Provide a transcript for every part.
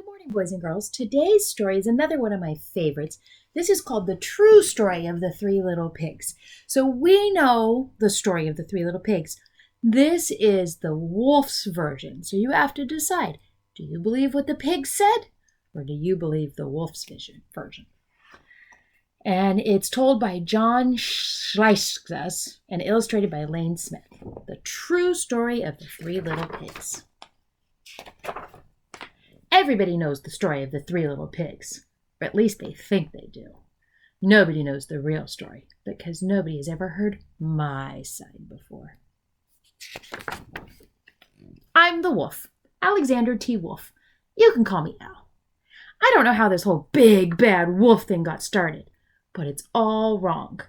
Good morning, boys and girls. Today's story is another one of my favorites. This is called The True Story of the Three Little Pigs. So we know the story of the Three Little Pigs. This is the wolf's version. So you have to decide, do you believe what the pig said or do you believe the wolf's version? And it's told by John Schleiskas and illustrated by Lane Smith. The True Story of the Three Little Pigs. Everybody knows the story of the Three Little Pigs, or at least they think they do. Nobody knows the real story, because nobody has ever heard my side before. I'm the wolf, Alexander T. Wolf. You can call me Al. I don't know how this whole big, bad wolf thing got started, but it's all wrong.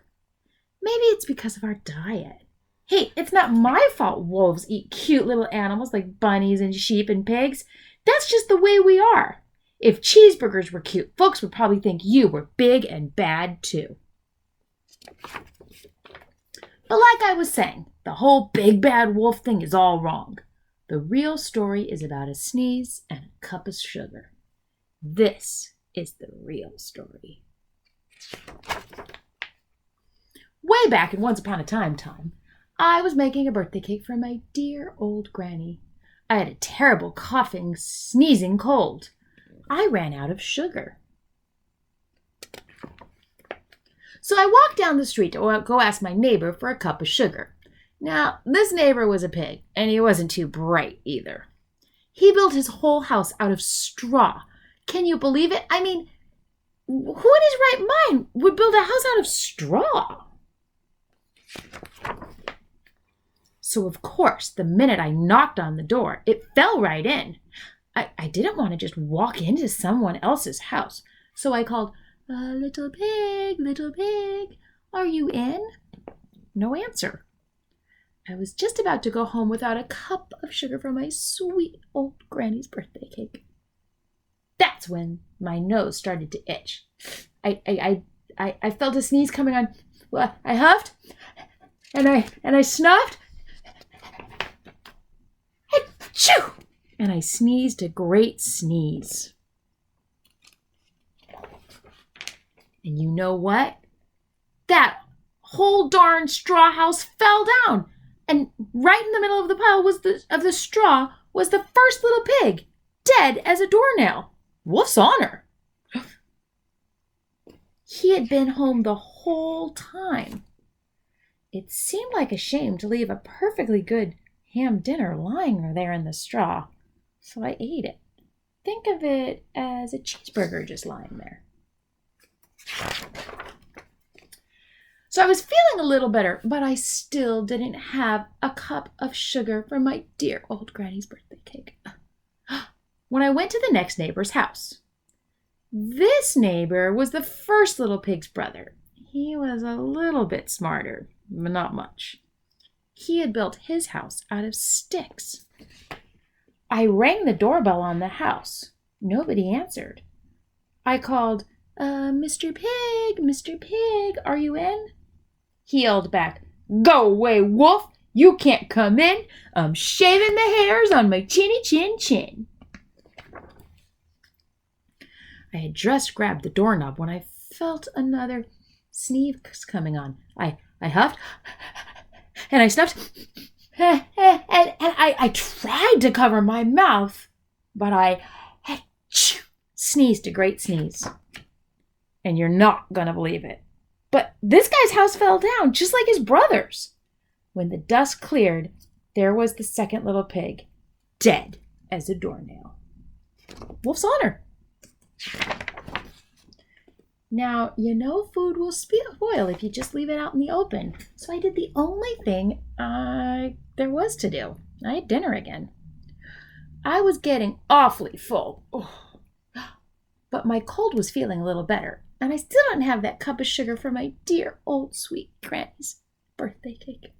Maybe it's because of our diet. Hey, it's not my fault wolves eat cute little animals like bunnies and sheep and pigs. That's just the way we are. If cheeseburgers were cute, folks would probably think you were big and bad too. But like I was saying, the whole big bad wolf thing is all wrong. The real story is about a sneeze and a cup of sugar. This is the real story. Way back in Once Upon a Time, I was making a birthday cake for my dear old granny. I had a terrible coughing, sneezing cold. I ran out of sugar. So I walked down the street to go ask my neighbor for a cup of sugar. Now, this neighbor was a pig, and he wasn't too bright either. He built his whole house out of straw. Can you believe it? I mean, who in his right mind would build a house out of straw? So, of course, the minute I knocked on the door, it fell right in. I didn't want to just walk into someone else's house. So I called, little pig, are you in? No answer. I was just about to go home without a cup of sugar for my sweet old granny's birthday cake. That's when my nose started to itch. I felt a sneeze coming on. Well, I huffed and I snuffed. Achoo! And I sneezed a great sneeze. And you know what? That whole darn straw house fell down. And right in the middle of the pile of the straw was the first little pig, dead as a doornail. Wolf's honor. He had been home the whole time. It seemed like a shame to leave a perfectly good ham dinner lying there in the straw, so I ate it. Think of it as a cheeseburger just lying there. So I was feeling a little better, but I still didn't have a cup of sugar for my dear old granny's birthday cake. When I went to the next neighbor's house, this neighbor was the first little pig's brother. He was a little bit smarter, but not much. He had built his house out of sticks. I rang the doorbell on the house. Nobody answered. I called, Mr. Pig, are you in? He yelled back, Go away, wolf! You can't come in! I'm shaving the hairs on my chinny chin. I had just grabbed the doorknob when I felt another sneeze coming on. I huffed and I snuffed, and I tried to cover my mouth, but I sneezed a great sneeze. And you're not going to believe it, but this guy's house fell down just like his brother's. When the dust cleared, there was the second little pig, dead as a doornail. Wolf's honor. Now, you know food will spoil if you just leave it out in the open. So I did the only thing there was to do. I had dinner again. I was getting awfully full. But my cold was feeling a little better. And I still didn't have that cup of sugar for my dear old sweet granny's birthday cake.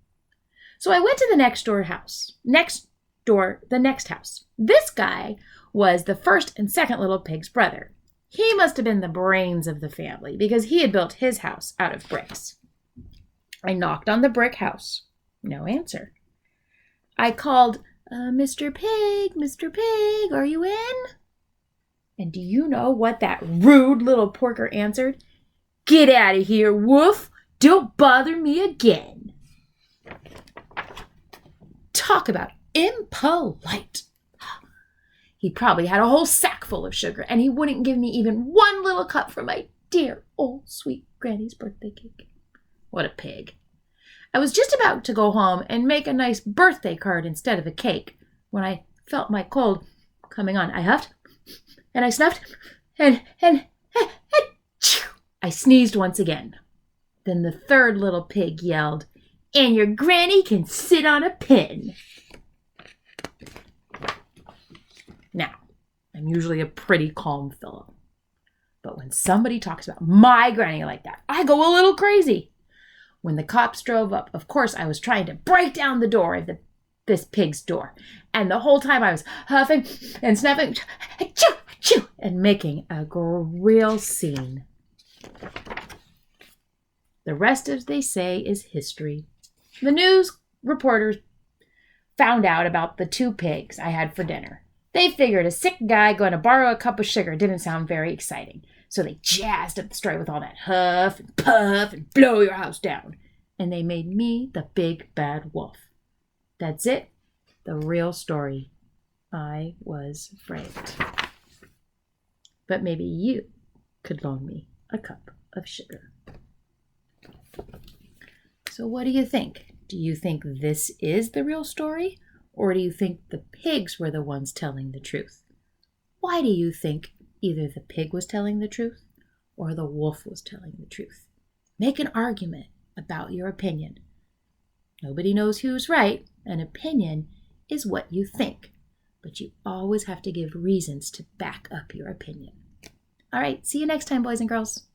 So I went to the next house. The next house. This guy was the first and second little pig's brother. He must have been the brains of the family because he had built his house out of bricks. I knocked on the brick house. No answer. I called, Mr. Pig, are you in? And do you know what that rude little porker answered? "Get out of here, Wolf. Don't bother me again." Talk about impolite. He probably had a whole sack full of sugar, and he wouldn't give me even one little cup for my dear old sweet Granny's birthday cake. What a pig. I was just about to go home and make a nice birthday card instead of a cake when I felt my cold coming on. I huffed, and I snuffed, and I sneezed once again. Then the third little pig yelled, "And your granny can sit on a pin." Now, I'm usually a pretty calm fellow. But when somebody talks about my granny like that, I go a little crazy. When the cops drove up, of course, I was trying to break down the door of this pig's door. And the whole time I was huffing and snuffing and making a real scene. The rest, as they say, is history. The news reporters found out about the 2 pigs I had for dinner. They figured a sick guy going to borrow a cup of sugar didn't sound very exciting. So they jazzed up the story with all that huff and puff and blow your house down. And they made me the big bad wolf. That's it. The real story. I was afraid. But maybe you could loan me a cup of sugar. So what do you think? Do you think this is the real story? Or do you think the pigs were the ones telling the truth? Why do you think either the pig was telling the truth or the wolf was telling the truth? Make an argument about your opinion. Nobody knows who's right. An opinion is what you think, but you always have to give reasons to back up your opinion. All right, see you next time, boys and girls.